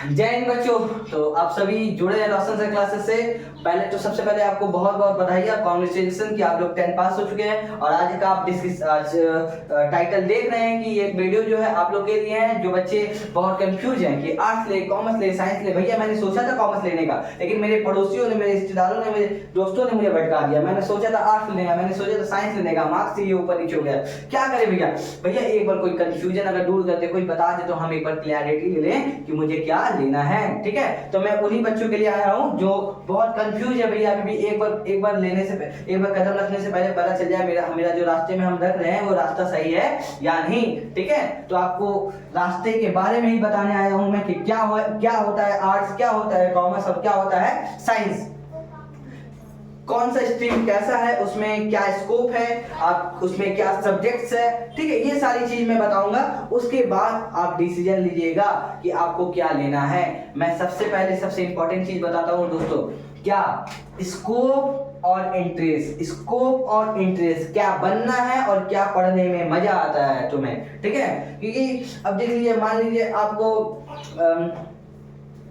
जय हिंद बच्चों। तो आप सभी जुड़े हैं रोशन सर क्लासेस से। पहले तो सबसे पहले आपको बहुत बहुत बधाई, कॉन्ग्रेचुलेसन कि आप लोग 10 पास हो चुके हैं। और आज का आप टाइटल देख रहे हैं कि ये वीडियो जो है आप लोग के लिए है जो बच्चे बहुत कंफ्यूज हैं कि आर्ट्स ले, कॉमर्स ले, साइंस ले। भैया मैंने सोचा था कॉमर्स लेने का, लेकिन मेरे पड़ोसियों ने, मेरे रिश्तेदारों ने, मेरे दोस्तों ने मुझे भटका दिया। मैंने सोचा था आर्ट्स लेने का, मैंने सोचा था साइंस लेने का, मार्क्स ये ऊपर नीचे हो गया। क्या करें भैया? भैया एक बार कोई कंफ्यूजन अगर दूर करते, कोई बता दे तो हम एक बार क्लैरिटी ले लें कि मुझे क्या लेना है। ठीक है, तो मैं उन्हीं बच्चों के लिए आया हूं जो बहुत कंफ्यूज है। भैया अभी भी एक बार लेने से, एक बार कदम रखने से पहले पता चल जाए मेरा जो रास्ते में हम रख रहे हैं वो रास्ता सही है या नहीं। ठीक है, तो आपको रास्ते के बारे में ही बताने आया हूं मैं कि क्या होता है आर्ट्स, क्या होता है कॉमर्स और क्या होता है साइंस। कौन सा स्ट्रीम कैसा है, उसमें क्या स्कोप है, आप उसमें क्या सब्जेक्ट्स है। ठीक है, ये सारी चीज मैं बताऊंगा। उसके बाद आप डिसीजन लीजिएगा कि आपको क्या लेना है। मैं सबसे पहले सबसे इंपॉर्टेंट चीज बताता हूं दोस्तों, क्या स्कोप और इंटरेस्ट क्या बनना है और क्या पढ़ने में मजा आता है तुम्हें। ठीक है, क्योंकि अब देख लीजिए, मान लीजिए आपको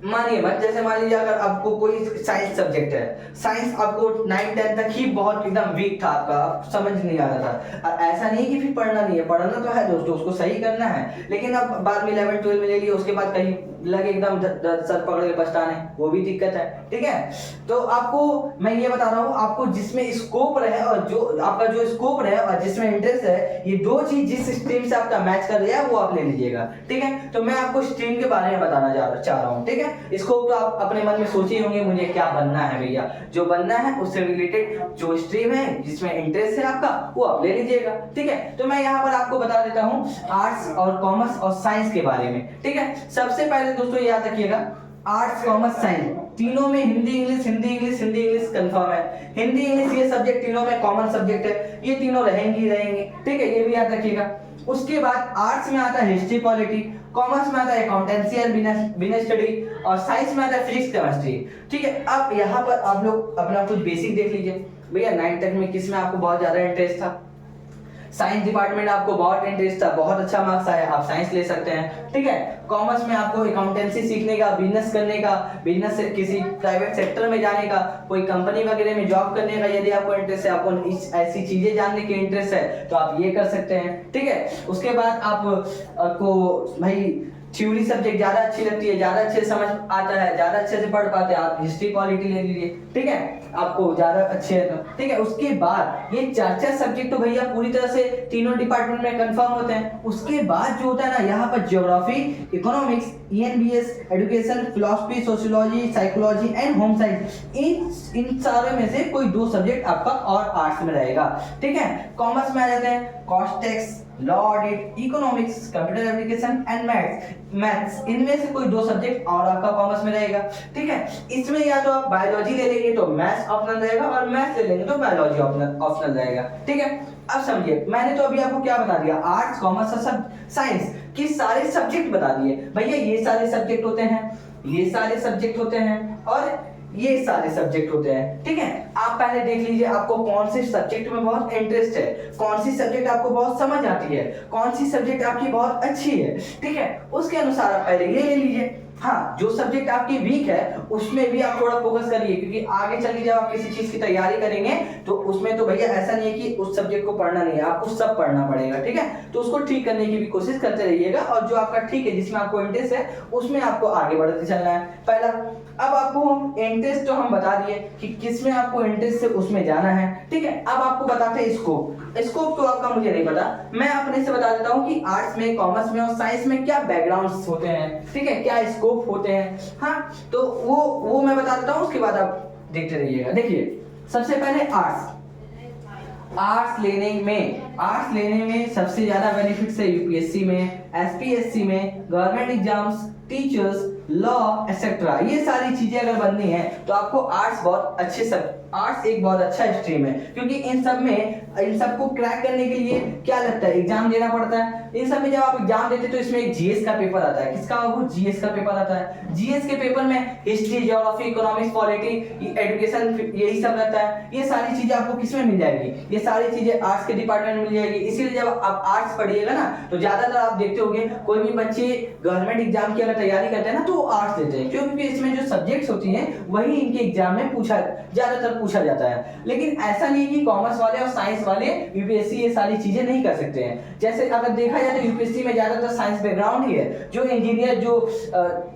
मानिए मत, जैसे मान लीजिए अगर आपको कोई साइंस सब्जेक्ट है, साइंस आपको 9-10 तक ही बहुत एकदम वीक था, आपका समझ नहीं आ रहा था। और ऐसा नहीं कि फिर पढ़ना नहीं है, पढ़ना तो है दोस्तों, उसको सही करना है। लेकिन अब बाद में 11-12 में ले लिया, उसके बाद कहीं लगे एकदम सर पकड़ के पछताने, वो भी दिक्कत है। ठीक है, तो आपको मैं ये बता रहा हूँ, आपको जिसमें स्कोप रहे और जो आपका जो स्कोप रहे और जिसमें इंटरेस्ट है, ये दो चीज जिस स्ट्रीम से आपका मैच कर रहा है वो आप ले लीजिएगा। ठीक है, तो मैं आपको स्ट्रीम के बारे में बताना चाह रहा हूँ। ठीक है, स्कोप तो आप अपने मन में सोचे ही होंगे मुझे क्या बनना है। भैया जो बनना है उससे रिलेटेड जो स्ट्रीम है जिसमें इंटरेस्ट है आपका, वो आप ले लीजिएगा। ठीक है, तो मैं यहाँ पर आपको बता देता हूँ आर्ट्स और कॉमर्स और साइंस के बारे में। ठीक है, सबसे पहले दोस्तों याद रखिएगा, आर्ट्स कॉमर्स साइंस तीनों में हिंदी इंग्लिश कंफर्म है। हिंदी इंग्लिश ये सब्जेक्ट तीनों में कॉमन सब्जेक्ट है, ये तीनों रहेंगे। ठीक है, ये भी याद रखिएगा। उसके बाद आर्ट्स में आता है हिस्ट्री पॉलिटी, कॉमर्स में आता है अकाउंटेंसी एंड बिजनेस स्टडी, और साइंस में आता है फिजिक्स केमिस्ट्री। ठीक है, अब यहाँ पर आप लोग अपना कुछ बेसिक देख लीजिए। भैया 9th तक में किस में आपको बहुत ज्यादा इंटरेस्ट था? साइंस डिपार्टमेंट आपको बहुत इंटरेस्ट था, बहुत अच्छा मार्क्स आया, आप साइंस ले सकते हैं। ठीक है, कॉमर्स में आपको अकाउंटेंसी सीखने का, बिजनेस करने का, बिजनेस से किसी प्राइवेट सेक्टर में जाने का, कोई कंपनी वगैरह में जॉब करने का यदि आपको इंटरेस्ट है, आपको ऐसी चीजें जानने की इंटरेस्ट है तो आप ये कर सकते हैं। ठीक है, उसके बाद आपको भाई थ्योरी सब्जेक्ट ज्यादा अच्छी लगती है, ज्यादा अच्छे समझ आता है, ज्यादा अच्छे से पढ़ पाते हैं, आप हिस्ट्री पॉलिटी ले लीजिए। ठीक है, आपको ज्यादा अच्छे है तो। ठीक है, उसके बाद ये 4 सब्जेक्ट तो भैया पूरी तरह से तीनों डिपार्टमेंट में कंफर्म होते हैं। उसके बाद जो होता है ना, यहाँ पर geography, economics, ENVS, education, philosophy, sociology, psychology and home science, इन सारे में से कोई 2 सब्जेक्ट आपका और आर्ट्स में रहेगा। ठीक है, कॉमर्स में आ जाते हैं cost tax, law audit, economics, computer application and maths, इनमें से कोई 2 सब्जेक्ट और आपका कॉमर्स में रहेगा। ठीक है, इसमें या तो आप बायोलॉजी ले लेंगे तो मैथ्स ऑप्शनल रहेगा, और मैथ्स ले लेंगे तो बायोलॉजी ऑप्शनल रहेगा। ठीक है, अब समझिए, मैंने तो अभी आपको क्या बता दिया, आर्ट्स कॉमर्स और साइंस के सारे सब्जेक्ट बता दिए। भैया ये सारे सब्जेक्ट होते हैं, ये सारे सब्जेक्ट होते हैं और ये सारे सब्जेक्ट होते हैं। ठीक है, आप पहले देख लीजिए आपको कौन से सब्जेक्ट में बहुत इंटरेस्ट है, कौन सी सब्जेक्ट आपको बहुत समझ आती है, कौन सी सब्जेक्ट आपकी बहुत अच्छी है। ठीक है, उसके अनुसार आप पहले ये ले लीजिए। हाँ, जो सब्जेक्ट आपकी वीक है उसमें भी आप थोड़ा फोकस करिए, क्योंकि आगे चल के जब आप किसी चीज की तैयारी करेंगे तो उसमें तो भैया ऐसा नहीं है कि उस सब्जेक्ट को पढ़ना नहीं है, आपको सब पढ़ना पड़ेगा। ठीक है, तो उसको ठीक करने की भी कोशिश करते रहिएगा, और जो आपका ठीक है, जिसमें आपको इंटरेस्ट है उसमें आपको आगे बढ़ते चलना है। पहला, अब आपको इंटरेस्ट तो हम बता दिए कि किसमें आपको इंटरेस्ट है उसमें जाना है। ठीक है, अब आपको बताते हैं स्कोप तो आपका मुझे नहीं पता, मैं अपने से बता देता हूँ कि आर्ट्स में, कॉमर्स में और साइंस में क्या बैकग्राउंड्स होते हैं। ठीक है, क्या स्कोप होते हैं। हाँ, तो वो मैं बता देता हूँ, उसके बाद आप देखते रहिएगा। देखिए, सबसे पहले आर्ट्स लेने में सबसे ज्यादा बेनिफिट्स है यूपीएससी में, एसपीएससी में, government exams, teachers, law etcetera. ये सारी चीजें अगर बननी है तो आपको आर्ट्स एक बहुत अच्छा स्ट्रीम है, क्योंकि इन सबको क्रैक करने के लिए क्या लगता है, एग्जाम देना पड़ता है। इन सब में जब आप एग्जाम देते तो इसमें एक जीएस का पेपर आता है। किसका? वो जीएस का पेपर आता है। जीएस के पेपर में history, geography, economics, polity, education, यही सब रहता है। ये सारी चीजें आपको किसमें मिल जाएगी? ये सारी चीजें आर्ट्स के डिपार्टमेंट में मिल जाएगी। इसीलिए जब आप आर्ट्स पढ़िएगा ना तो ज्यादातर आप देखते होंगे कोई भी बच्चे गवर्नमेंट एग्जाम की अगर तैयारी करते हैं ना तो आर्ट्स लेते हैं, क्योंकि इसमें जो सब्जेक्ट्स होती हैं वही इनके एग्जाम में ज्यादातर पूछा जाता है। लेकिन ऐसा नहीं कि कॉमर्स वाले और साइंस वाले यूपीएससी ये सारी चीजें नहीं कर सकते हैं। जैसे अगर देखा जाए तो यूपीएससी में ज्यादातर साइंस बैकग्राउंड ही है। जो इंजीनियर जो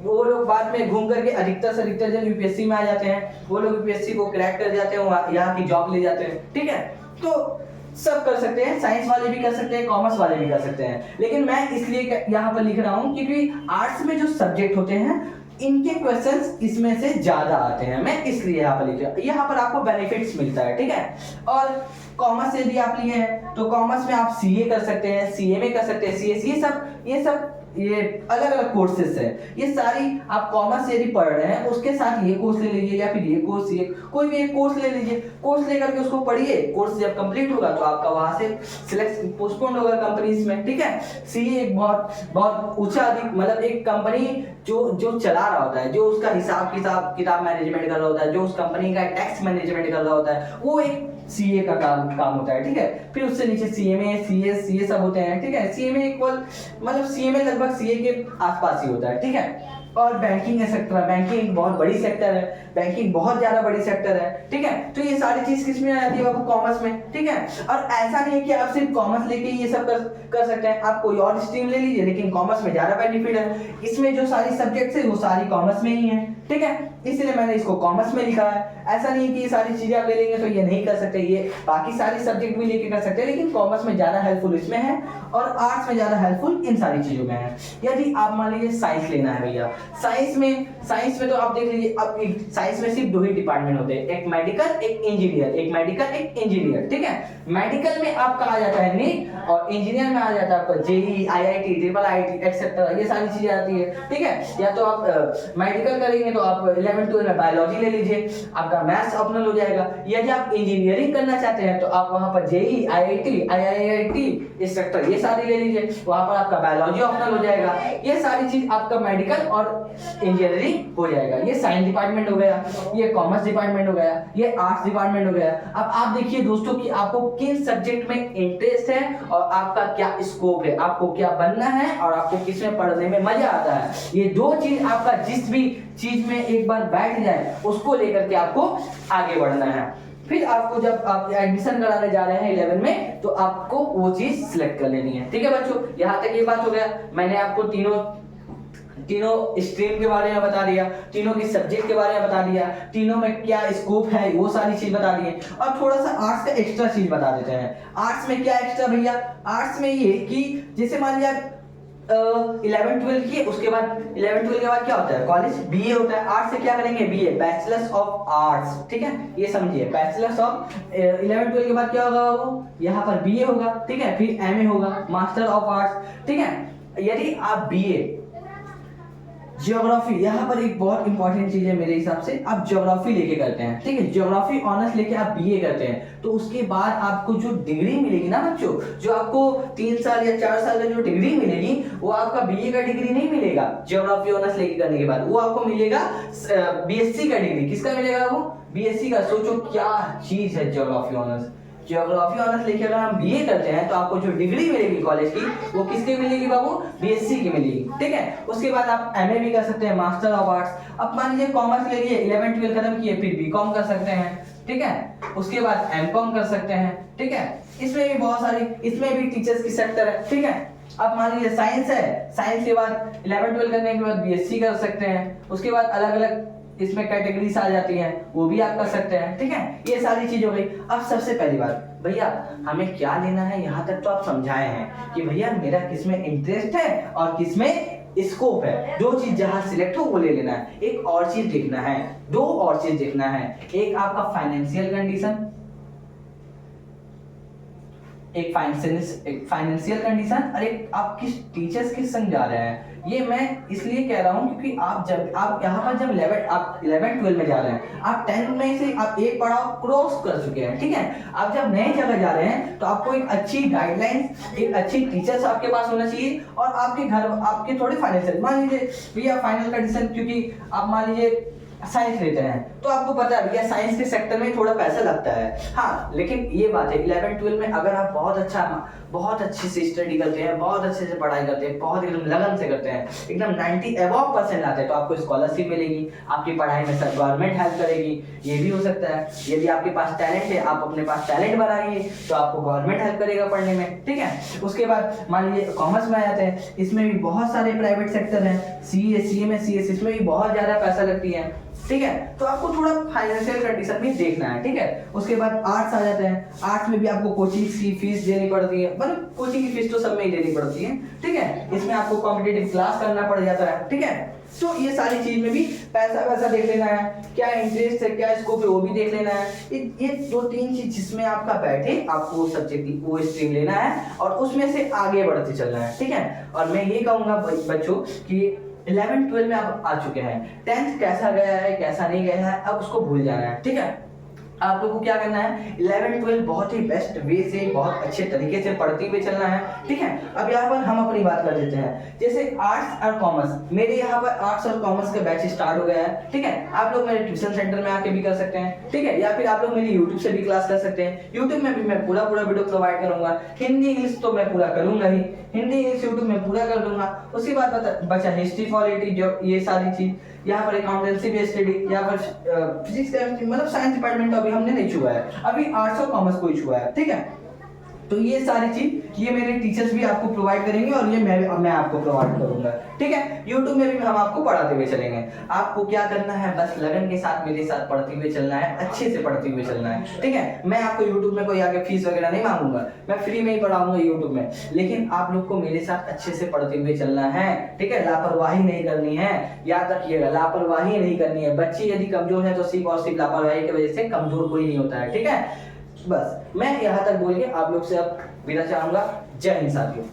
वो लोग बाद में घूम करके अधिकतर से अधिकतर जब यूपीएससी में आ जाते हैं वो लोग यूपीएससी को क्रैक कर जाते हैं, यहाँ की जॉब ले जाते हैं। ठीक है, तो सब कर सकते हैं, साइंस वाले भी कर सकते हैं, कॉमर्स वाले भी कर सकते हैं। लेकिन मैं इसलिए यहाँ पर लिख रहा हूँ क्योंकि आर्ट्स में जो सब्जेक्ट होते हैं इनके क्वेश्चंस इसमें से ज्यादा आते हैं, मैं इसलिए यहाँ पर लिख रहा हूँ। यहाँ पर आपको बेनिफिट्स मिलता है। ठीक है, और कॉमर्स यदि आप लिए हैं तो कॉमर्स में आप सीए कर सकते हैं, सीएमए कर सकते हैं, सीएस, ये अलग अलग कोर्सेज है। ये सारी आप कॉमर्स यदि पढ़ रहे हैं उसके साथ ये कोर्स ले लीजिए या फिर ये कोर्स, ये कोई भी एक कोर्स ले लीजिए। कोर्स लेकर के उसको पढ़िए, कोर्स जब कंप्लीट होगा तो आपका वहां से सिलेक्ट पोस्टपोन होगा कंपनीज में। ठीक है, सीए एक बहुत ऊंचा मतलब एक कंपनी जो चला रहा होता है, जो उसका हिसाब किताब मैनेजमेंट कर रहा होता है, जो उस कंपनी का टैक्स मैनेजमेंट कर रहा होता है, वो एक सीए का काम होता है। ठीक है, फिर उससे नीचे सीएमए, सीएस, ये सब होते हैं। ठीक है, सीएमए इक्वल मतलब सीएमए लगभग सीए के आसपास ही होता है। ठीक है, और बैंकिंग सेक्टर, बैंकिंग बहुत बड़ी सेक्टर है, बैंकिंग बहुत ज्यादा बड़ी सेक्टर है। ठीक है, तो ये सारी चीज किस में आ जाती है बाबू? कॉमर्स में। ठीक है, और ऐसा नहीं है कि आप सिर्फ कॉमर्स लेके ये सब कर सकते हैं, आप कोई और स्ट्रीम ले लीजिए, लेकिन कॉमर्स में ज्यादा बेनिफिट है। इसमें जो सारी सब्जेक्ट्स है वो सारी कॉमर्स में ही है। ठीक है, इसलिए मैंने इसको कॉमर्स में लिखा है। ऐसा नहीं कि ये सारी चीजें आप ले लेंगे तो ये नहीं कर सकते, ये बाकी सारी सब्जेक्ट भी लेके कर सकते हैं, लेकिन कॉमर्स में ज्यादा हेल्पफुल इसमें है और आर्ट्स में ज्यादा हेल्पफुल इन सारी चीजों में है। यदि आप मान लीजिए साइंस लेना है भैया, साइंस में तो आप देख लीजिए, अब साइंस में सिर्फ 2 ही डिपार्टमेंट होते हैं, एक मेडिकल एक इंजीनियर। ठीक है, मेडिकल में आपका आ जाता है नीट और इंजीनियर में आ जाता है आपका JEE, IIT, triple IT etcetera, ये सारी चीजें आती है। ठीक है, या तो आप मेडिकल करेंगे तो आप 11th 12th में बायोलॉजी ले लीजिए, आपका मैथ्स ऑप्शनल हो जाएगा। यदि आप इंजीनियरिंग करना चाहते हैं तो आप वहां पर जेई, आईआईटी एक्सेट्रा ये सारी ले लीजिए, वहां पर आपका बायोलॉजी ऑप्शनल हो जाएगा। ये सारी चीज आपका मेडिकल और इंजीनियरिंग हो जाएगा। ये साइंस डिपार्टमेंट हो गया, ये कॉमर्स डिपार्टमेंट हो गया, ये आर्ट्स डिपार्टमेंट हो गया। अब आप देखिए दोस्तों कि आपको किन सब्जेक्ट में इंटरेस्ट है और आपका क्या स्कोप है, आपको क्या बनना है और आपको किसमें पढ़ने में मजा आता है। ये 2 चीज आपका जिस भी चीज में एक बार बैठ जाए उसको लेकर के आपको आगे बढ़ना है। फिर आपको जब आप एडमिशन कराने जा रहे हैं 11 में तो आपको वो चीज सिलेक्ट कर लेनी है। ठीक है बच्चों, यहाँ तक ये बात हो गया। मैंने आपको तीनों स्ट्रीम के बारे में बता दिया, तीनों की सब्जेक्ट के बारे में बता दिया, तीनों में क्या स्कोप है वो सारी चीज बता दी है। और थोड़ा सा आर्ट्स का एक्स्ट्रा चीज बता देते हैं। आर्ट्स में क्या एक्स्ट्रा भैया? आर्ट्स में ये कि जैसे मान लिया 11 12 किए, उसके बाद 11 12 के बाद क्या होता है? कॉलेज बीए होता है। आर्ट्स से क्या करेंगे? BA, bachelors of arts. ठीक है, ये समझिए, बैचलर्स ऑफ 11 12 के बाद क्या होगा? वो यहाँ पर बीए होगा। ठीक है, फिर एमए होगा, मास्टर ऑफ आर्ट्स। ठीक है, यदि आप बीए ज्योग्राफी, यहाँ पर एक बहुत इंपॉर्टेंट चीज है मेरे हिसाब से, आप ज्योग्राफी लेके करते हैं। ठीक है, ज्योग्राफी ऑनर्स लेके आप बीए करते हैं तो उसके बाद आपको जो डिग्री मिलेगी ना बच्चों, जो आपको 3 साल या 4 साल की जो डिग्री मिलेगी वो आपका बीए का डिग्री नहीं मिलेगा। ज्योग्राफी ऑनर्स लेके करने के बाद वो आपको मिलेगा बीएससी का डिग्री। किसका मिलेगा? वो बीएससी का। सोचो क्या चीज है ज्योग्राफी ऑनर्स। ज्योग्राफी ऑनर्स लेके अगर हम बीए करते हैं तो आपको जो डिग्री मिलेगी कॉलेज की वो किसकी मिलेगी बाबू? बीएससी की मिलेगी। ठीक है, उसके बाद आप एमए भी कर सकते हैं, मास्टर ऑफ आर्ट्स। अब मान लीजिए कॉमर्स ले लिए, 11 12 खत्म किए, फिर बीकॉम कर सकते हैं। ठीक है, उसके बाद एमकॉम कर सकते हैं। ठीक है, इसमें भी बहुत सारी, इसमें भी टीचर्स की सेक्टर है। ठीक है, अब मान लीजिए साइंस है, साइंस के बाद 11 12 करने के बाद बीएससी कर सकते हैं। उसके बाद अलग अलग इसमें कैटेगरीज आ जाती हैं, वो भी आप कर सकते हैं। ठीक है, ये सारी चीज हो गई। अब सबसे पहली बात भैया, हमें क्या लेना है यहाँ तक तो आप समझाए हैं कि भैया मेरा किसमें इंटरेस्ट है और किसमें स्कोप है। 2 चीज जहां सिलेक्ट हो वो ले लेना है। एक और चीज देखना है, 2 और चीज देखना है। एक आपका फाइनेंशियल कंडीशन, एक फाइनेंशियल कंडीशन और एक आप किस टीचर्स के संग जा रहे हैं। ये मैं इसलिए कह रहा हूँ क्योंकि आप यहाँ पर जब 11 12 में जा रहे हैं, आप 10 में से आप एक पड़ाव क्रॉस कर चुके हैं। ठीक है, आप जब नए जगह जा रहे हैं तो आपको एक अच्छी गाइडलाइंस, एक अच्छी टीचर्स आपके पास होना चाहिए और आपके घर आपके थोड़े फाइनेंशियल, मान लीजिए भैया फाइनल कंडीशन, क्योंकि आप मान लीजिए साइंस लेते हैं तो आपको पता है भैया साइंस के सेक्टर में थोड़ा पैसा लगता है। हाँ लेकिन ये बात है 11-12 में अगर आप बहुत अच्छे से स्टडी करते हैं, बहुत अच्छे से पढ़ाई करते हैं, बहुत एकदम लगन से करते हैं, एकदम 90 अबव% लाते हैं, तो आपको स्कॉलरशिप मिलेगी, आपकी पढ़ाई में सर गवर्नमेंट हेल्प करेगी। ये भी हो सकता है। यदि आपके पास टैलेंट है, आप अपने पास टैलेंट बनाइए तो आपको गवर्नमेंट हेल्प करेगा पढ़ने में, ठीक है। उसके बाद मान लीजिए कॉमर्स में आ जाते हैं, इसमें भी बहुत सारे प्राइवेट सेक्टर हैं, सीए, सीएमए, सीएस, इसमें भी बहुत ज्यादा पैसा लगती है, ठीक है। तो आपको थोड़ा फाइनेंशियल कंडीशन भी देखना है, ठीक है। उसके बाद आर्ट्स आ जाते हैं, आर्ट्स में भी आपको कोचिंग की फीस देनी पड़ती है, मतलब कोचिंग की फीस तो सब में ही देनी पड़ती है, ठीक है। इसमें आपको कॉम्पिटिटिव क्लास करना पड़ जाता है, ठीक है। तो ये सारी चीज में भी पैसा देख लेना है, क्या इंटरेस्ट है, क्या स्कोप है, वो भी देख लेना है। ये 2-3 चीज जिसमें आपका बैठे, आपको वो सब्जेक्ट वो स्ट्रीम लेना है और उसमें से आगे बढ़ते चलना है, ठीक है। और मैं ये कहूंगा बच्चों कि 11-12 में आप आ चुके हैं, 10th कैसा गया है कैसा नहीं गया है अब उसको भूल जाना है, ठीक है। आप लोगों को क्या करना है, 11-12 बहुत ही बेस्ट वे से, बहुत अच्छे तरीके से पढ़ते हुए चलना है, ठीक है। अब यहाँ पर हम अपनी बात कर देते हैं, जैसे आर्ट्स और कॉमर्स, मेरे यहाँ पर आर्ट्स और कॉमर्स का बैच स्टार्ट हो गया है, ठीक है। आप लोग मेरे ट्यूशन सेंटर में आके भी कर सकते हैं, ठीक है, या फिर आप लोग मेरी यूट्यूब से भी क्लास कर सकते हैं। यूट्यूब में भी मैं पूरा वीडियो प्रोवाइड करूंगा, हिंदी इंग्लिश तो मैं पूरा करूंगा ही, हिंदी इंग्लिश यूट्यूब में पूरा कर दूंगा। उसके बाद बचा हिस्ट्री पॉलिटी, जो ये सारी चीज, यहाँ पर अकाउंटेंसी भी स्टडी, यहाँ पर फिजिक्स केमिस्ट्री, मतलब साइंस डिपार्टमेंट तो अभी हमने नहीं छुआ है, अभी आर्ट्स और कॉमर्स को ही छुआ है, ठीक है। तो ये सारी चीज ये मेरे टीचर्स भी आपको प्रोवाइड करेंगे और ये मैं आपको प्रोवाइड करूंगा, ठीक है। यूट्यूब में भी हम आपको पढ़ाते हुए चलेंगे। आपको क्या करना है, बस लगन के साथ मेरे साथ पढ़ते हुए चलना है, अच्छे से पढ़ते हुए चलना है, ठीक है। मैं आपको यूट्यूब में कोई आगे फीस वगैरह नहीं मांगूंगा, मैं फ्री में ही पढ़ाऊंगा यूट्यूब में, लेकिन आप लोग को मेरे साथ अच्छे से पढ़ते हुए चलना है, ठीक है। लापरवाही नहीं करनी है, याद रखिएगा, लापरवाही नहीं करनी है। बच्चे यदि कमजोर है तो सिर्फ और सिर्फ लापरवाही की वजह से कमजोर कोई नहीं होता है, ठीक है। बस मैं यहाँ तक बोल के आप लोग से अब विदा चाहूंगा। जय हिंद साथियों।